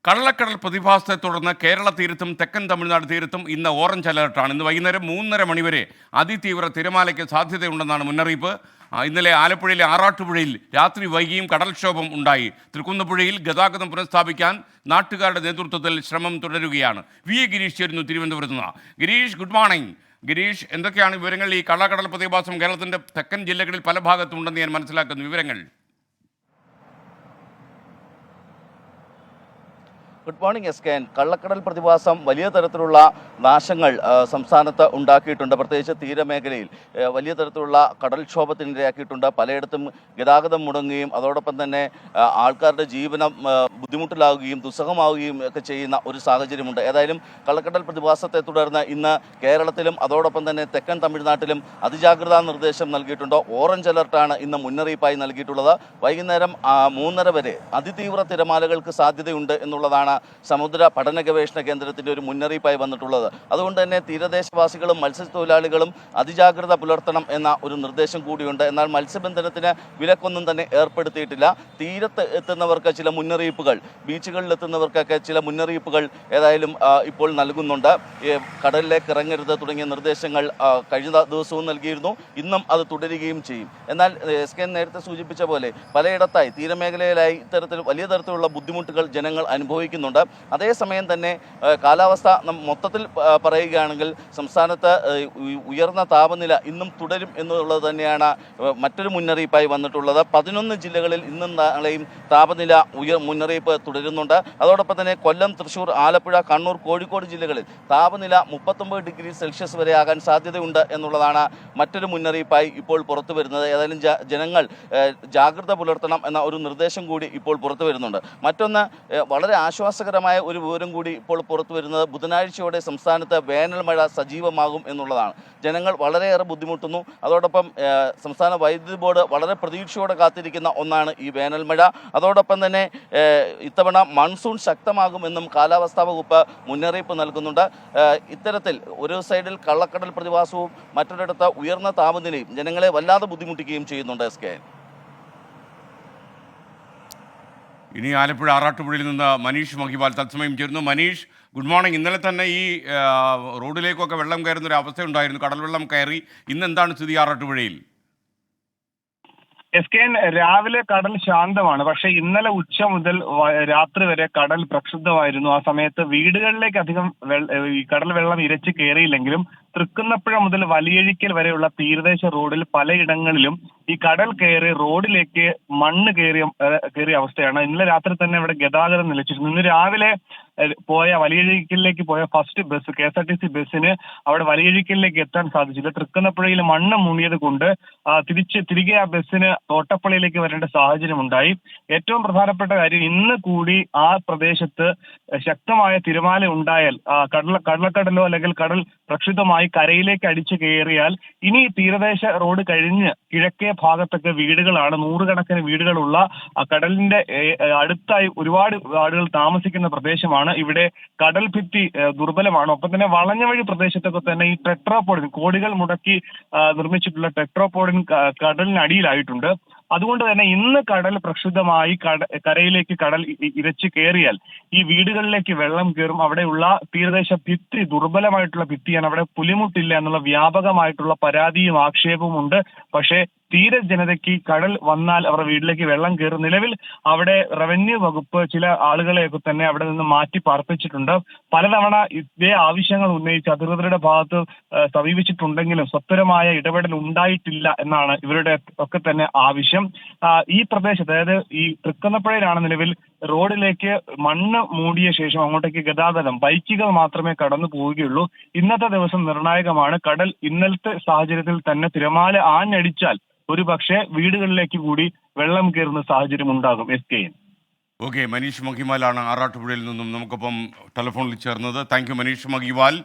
കള്ളക്കടൽ പ്രതിഭാസത്തെ തുടർന്ന് കേരള തീരത്തും തെക്കൻ തമിഴ്നാട് തീരത്തും ഇന്ന് ഓറഞ്ച് അലർട്ടാണ്. ഇന്ന് വൈകുന്നേരം 3:30 മണിവരെ അതിതീവ്ര തിരമാലയ്ക്ക് സാധ്യതയുണ്ടെന്നാണ് മുന്നറിയിപ്പ്. ഇന്നലെ ആലപ്പുഴയിലെ ആറാട്ടുപുഴയിൽ രാത്രി വൈകിയും കടൽക്ഷോഭം ഉണ്ടായി. തൃക്കുന്നപ്പുഴയിൽ ഗതാഗതം പുനഃസ്ഥാപിക്കാൻ നാട്ടുകാരുടെ നേതൃത്വത്തിൽ ശ്രമം തുടരുകയാണ്. എ ഗിരീഷ് ചേരുന്നു തിരുവനന്തപുരത്ത് നിന്ന്. Girish, good morning. ഗിരീഷ്, എന്തൊക്കെയാണ് വിവരങ്ങൾ? ഈ കള്ളക്കടൽ പ്രതിഭാസം കേരളത്തിൻ്റെ തെക്കൻ ജില്ലകളിൽ പല ഭാഗത്തുണ്ടെന്ന് ഞാൻ മനസ്സിലാക്കുന്നു. വിവരങ്ങൾ. ഗുഡ് മോർണിംഗ് എസ്കേൻ. കള്ളക്കടൽ പ്രതിഭാസം വലിയ തരത്തിലുള്ള നാശങ്ങൾ സംസ്ഥാനത്ത് ഉണ്ടാക്കിയിട്ടുണ്ട്. പ്രത്യേകിച്ച് തീരമേഖലയിൽ വലിയ തരത്തിലുള്ള കടൽക്ഷോഭത്തിനിരയാക്കിയിട്ടുണ്ട്. പലയിടത്തും ഗതാഗതം മുടങ്ങുകയും അതോടൊപ്പം തന്നെ ആൾക്കാരുടെ ജീവനം ബുദ്ധിമുട്ടിലാവുകയും ദുസ്സഹമാവുകയും ഒക്കെ ചെയ്യുന്ന ഒരു സാഹചര്യമുണ്ട്. ഏതായാലും കള്ളക്കടൽ പ്രതിഭാസത്തെ തുടർന്ന് ഇന്ന് കേരളത്തിലും അതോടൊപ്പം തന്നെ തെക്കൻ തമിഴ്നാട്ടിലും അതിജാഗ്രതാ നിർദ്ദേശം നൽകിയിട്ടുണ്ട്. ഓറഞ്ച് അലർട്ടാണ് ഇന്ന് മുന്നറിയിപ്പായി നൽകിയിട്ടുള്ളത്. വൈകുന്നേരം 3:30 വരെ അതിതീവ്ര തിരമാലകൾക്ക് സാധ്യതയുണ്ട് എന്നുള്ളതാണ് സമുദ്ര പഠന ഗവേഷണ കേന്ദ്രത്തിൻ്റെ ഒരു മുന്നറിയിപ്പായി വന്നിട്ടുള്ളത്. അതുകൊണ്ട് തന്നെ തീരദേശവാസികളും മത്സ്യത്തൊഴിലാളികളും അതിജാഗ്രത പുലർത്തണം എന്ന ഒരു നിർദ്ദേശം കൂടിയുണ്ട്. എന്നാൽ മത്സ്യബന്ധനത്തിന് വിലക്കൊന്നും തന്നെ ഏർപ്പെടുത്തിയിട്ടില്ല. തീരത്ത് എത്തുന്നവർക്ക് ചില മുന്നറിയിപ്പുകൾ, ബീച്ചുകളിൽ എത്തുന്നവർക്കൊക്കെ ചില മുന്നറിയിപ്പുകൾ ഏതായാലും ഇപ്പോൾ നൽകുന്നുണ്ട്. കടലിലേക്ക് ഇറങ്ങരുത് തുടങ്ങിയ നിർദ്ദേശങ്ങൾ കഴിഞ്ഞ ദിവസവും നൽകിയിരുന്നു. ഇന്നും അത് തുടരുകയും ചെയ്യും. എന്നാൽ എസ്കേൻ നേരത്തെ സൂചിപ്പിച്ച പോലെ പലയിടത്തായി തീരമേഖലയിലായി ഇത്തരത്തിൽ വലിയ തരത്തിലുള്ള ബുദ്ധിമുട്ടുകൾ ജനങ്ങൾ അനുഭവിക്കുന്നുണ്ട്. അതേസമയം തന്നെ കാലാവസ്ഥ മൊത്തത്തിൽ പറയുകയാണെങ്കിൽ സംസ്ഥാനത്ത് ഉയർന്ന താപനില ഇന്നും തുടരും എന്നുള്ളത് തന്നെയാണ് മറ്റൊരു മുന്നറിയിപ്പായി വന്നിട്ടുള്ളത്. 11 ജില്ലകളിൽ ഇന്നും നാളെയും താപനില മുന്നറിയിപ്പ് തുടരുന്നുണ്ട്. അതോടൊപ്പം തന്നെ കൊല്ലം, തൃശ്ശൂർ, ആലപ്പുഴ, കണ്ണൂർ, കോഴിക്കോട് ജില്ലകളിൽ താപനില 39 ഡിഗ്രി സെൽഷ്യസ് വരെ ആകാൻ സാധ്യതയുണ്ട് എന്നുള്ളതാണ് മറ്റൊരു മുന്നറിയിപ്പായി ഇപ്പോൾ പുറത്തു വരുന്നത്. ഏതായാലും ജനങ്ങൾ ജാഗ്രത പുലർത്തണം എന്ന ഒരു നിർദ്ദേശം കൂടി ഇപ്പോൾ പുറത്തു വരുന്നുണ്ട്. മറ്റൊന്ന്, വളരെ ആശ്വാസകരമായ ഒരു വിവരം കൂടി ഇപ്പോൾ പുറത്തു വരുന്നത് ബുധനാഴ്ചയോടെ സംസ്ഥാനത്ത് വേനൽ മഴ സജീവമാകും എന്നുള്ളതാണ്. ജനങ്ങൾ വളരെയേറെ ബുദ്ധിമുട്ടുന്നു. അതോടൊപ്പം സംസ്ഥാന വൈദ്യുതി ബോർഡ് വളരെ പ്രതീക്ഷയോടെ കാത്തിരിക്കുന്ന ഒന്നാണ് ഈ വേനൽ മഴ. അതോടൊപ്പം തന്നെ ഇത്തവണ മൺസൂൺ ശക്തമാകുമെന്നും കാലാവസ്ഥാ വകുപ്പ് മുന്നറിയിപ്പ് നൽകുന്നുണ്ട്. ഇത്തരത്തിൽ ഒരു സൈഡിൽ കള്ളക്കടൽ പ്രതിഭാസവും മറ്റൊരിടത്ത് ഉയർന്ന താപനിലയും ജനങ്ങളെ വല്ലാതെ ബുദ്ധിമുട്ടിക്കുകയും ചെയ്യുന്നുണ്ട്. എസ്കെ, ഇനി ആലപ്പുഴ ആറാട്ടുപുഴയിൽ നിന്ന് മനീഷ് മഹിവാൽ തത്സമയം ചേരുന്നു. Manish, good morning. ഇന്നലെ തന്നെ ഈ റോഡിലേക്കൊക്കെ വെള്ളം കയറുന്നൊരു അവസ്ഥയുണ്ടായിരുന്നു, കടൽ വെള്ളം കയറി. ഇന്ന് എന്താണ് സ്ഥിതി ആറാട്ടുപുഴയിൽ? എസ്കേൻ, രാവിലെ കടൽ ശാന്തമാണ്. പക്ഷെ ഇന്നലെ ഉച്ച മുതൽ രാത്രി വരെ കടൽ പ്രക്ഷുബ്ധമായിരുന്നു. ആ സമയത്ത് വീടുകളിലേക്ക് അധികം ഈ കടൽ വെള്ളം ഇരച്ച് കയറിയില്ലെങ്കിലും തൃക്കുന്നപ്പുഴ മുതൽ വലിയഴിക്കൽ വരെയുള്ള തീരദേശ റോഡിൽ പലയിടങ്ങളിലും ഈ കടൽ കയറി റോഡിലേക്ക് മണ്ണ് കയറിയ അവസ്ഥയാണ്. ഇന്നലെ രാത്രി തന്നെ ഇവിടെ ഗതാഗതം നിലച്ചിരുന്നു. ഇന്ന് രാവിലെ വലിയഴിക്കലിലേക്ക് പോയ ഫസ്റ്റ് ബസ്, KSRTC ബസ്സിന് അവിടെ വലിയഴിക്കലിലേക്ക് എത്താൻ സാധിച്ചില്ല. തൃക്കുന്നപ്പുഴയിൽ മണ്ണ് മുങ്ങിയത് കൊണ്ട് തിരികെ ആ ബസ്സിന് തോട്ടപ്പള്ളിയിലേക്ക് വരേണ്ട സാഹചര്യം ഉണ്ടായി. ഏറ്റവും പ്രധാനപ്പെട്ട കാര്യം, ഇന്ന് കൂടി ആ പ്രദേശത്ത് ശക്തമായ തിരമാല ഉണ്ടായാൽ കടലക്കടലോ അല്ലെങ്കിൽ കടൽ പ്രക്ഷുബ്ധമായി കരയിലേക്ക് അടിച്ചു കയറിയാൽ ഇനി തീരദേശ റോഡ് കഴിഞ്ഞ് കിഴക്കേ ഭാഗത്തൊക്കെ വീടുകളാണ്, നൂറുകണക്കിന് വീടുകളുള്ള കടലിന്റെ അടുത്തായി ഒരുപാട് ആളുകൾ താമസിക്കുന്ന പ്രദേശമാണ്. ഇവിടെ കടൽ ഭിത്തി ദുർബലമാണ്. ഒപ്പം തന്നെ വളഞ്ഞവഴി പ്രദേശത്തൊക്കെ തന്നെ ഈ ടെട്രോപോഡിൻ, കോടികൾ മുടക്കി നിർമ്മിച്ചിട്ടുള്ള ടെട്രോപോഡിൻ കടലിനടിയിലായിട്ടുണ്ട്. അതുകൊണ്ട് തന്നെ ഇന്ന് കടൽ പ്രക്ഷുബ്ധമായി കരയിലേക്ക് കടൽ ഇരച്ചു കയറിയാൽ ഈ വീടുകളിലേക്ക് വെള്ളം കയറും. അവിടെയുള്ള തീരദേശ ഭിത്തി ദുർബലമായിട്ടുള്ള ഭിത്തിയാണ്. അവിടെ പുലിമുട്ടില്ല എന്നുള്ള വ്യാപകമായിട്ടുള്ള പരാതിയും ആക്ഷേപവും ഉണ്ട്. പക്ഷേ തീരജനതയ്ക്ക് കടൽ വന്നാൽ അവരുടെ വീട്ടിലേക്ക് വെള്ളം കയറും. നിലവിൽ അവിടെ റവന്യൂ വകുപ്പ് ചില ആളുകളെയൊക്കെ തന്നെ അവിടെ നിന്ന് മാറ്റി പാർപ്പിച്ചിട്ടുണ്ട്. പലതവണ ഇതേ ആവശ്യങ്ങൾ ഉന്നയിച്ച് അധികൃതരുടെ ഭാഗത്ത് സമീപിച്ചിട്ടുണ്ടെങ്കിലും സ്വത്തരമായ ഇടപെടൽ ഉണ്ടായിട്ടില്ല എന്നാണ് ഇവരുടെ ഒക്കെ തന്നെ ആവശ്യം. ഈ പ്രദേശത്ത്, അതായത് ഈ തൃക്കുന്നപ്പുഴയിലാണ് നിലവിൽ റോഡിലേക്ക് മണ്ണ് മൂടിയ ശേഷം അങ്ങോട്ടേക്ക് ഗതാഗതം ബൈക്കുകൾ മാത്രമേ കടന്നു പോവുകയുള്ളൂ. ഇന്നത്തെ ദിവസം നിർണായകമാണ്. കടൽ ഇന്നലത്തെ സാഹചര്യത്തിൽ തന്നെ തിരമാല ആഞ്ഞടിച്ചാൽ ഒരു പക്ഷേ വീടുകളിലേക്ക് കൂടി വെള്ളം കയറുന്ന സാഹചര്യം ഉണ്ടാകും. എസ്കെ. ഓക്കെ, മനീഷ് മഹിവാലാണ് ആറാട്ടുപുഴയിൽ നിന്നും നമുക്കൊപ്പം ടെലിഫോണിൽ ചേർന്നത്. Thank you Manish Mahiwal.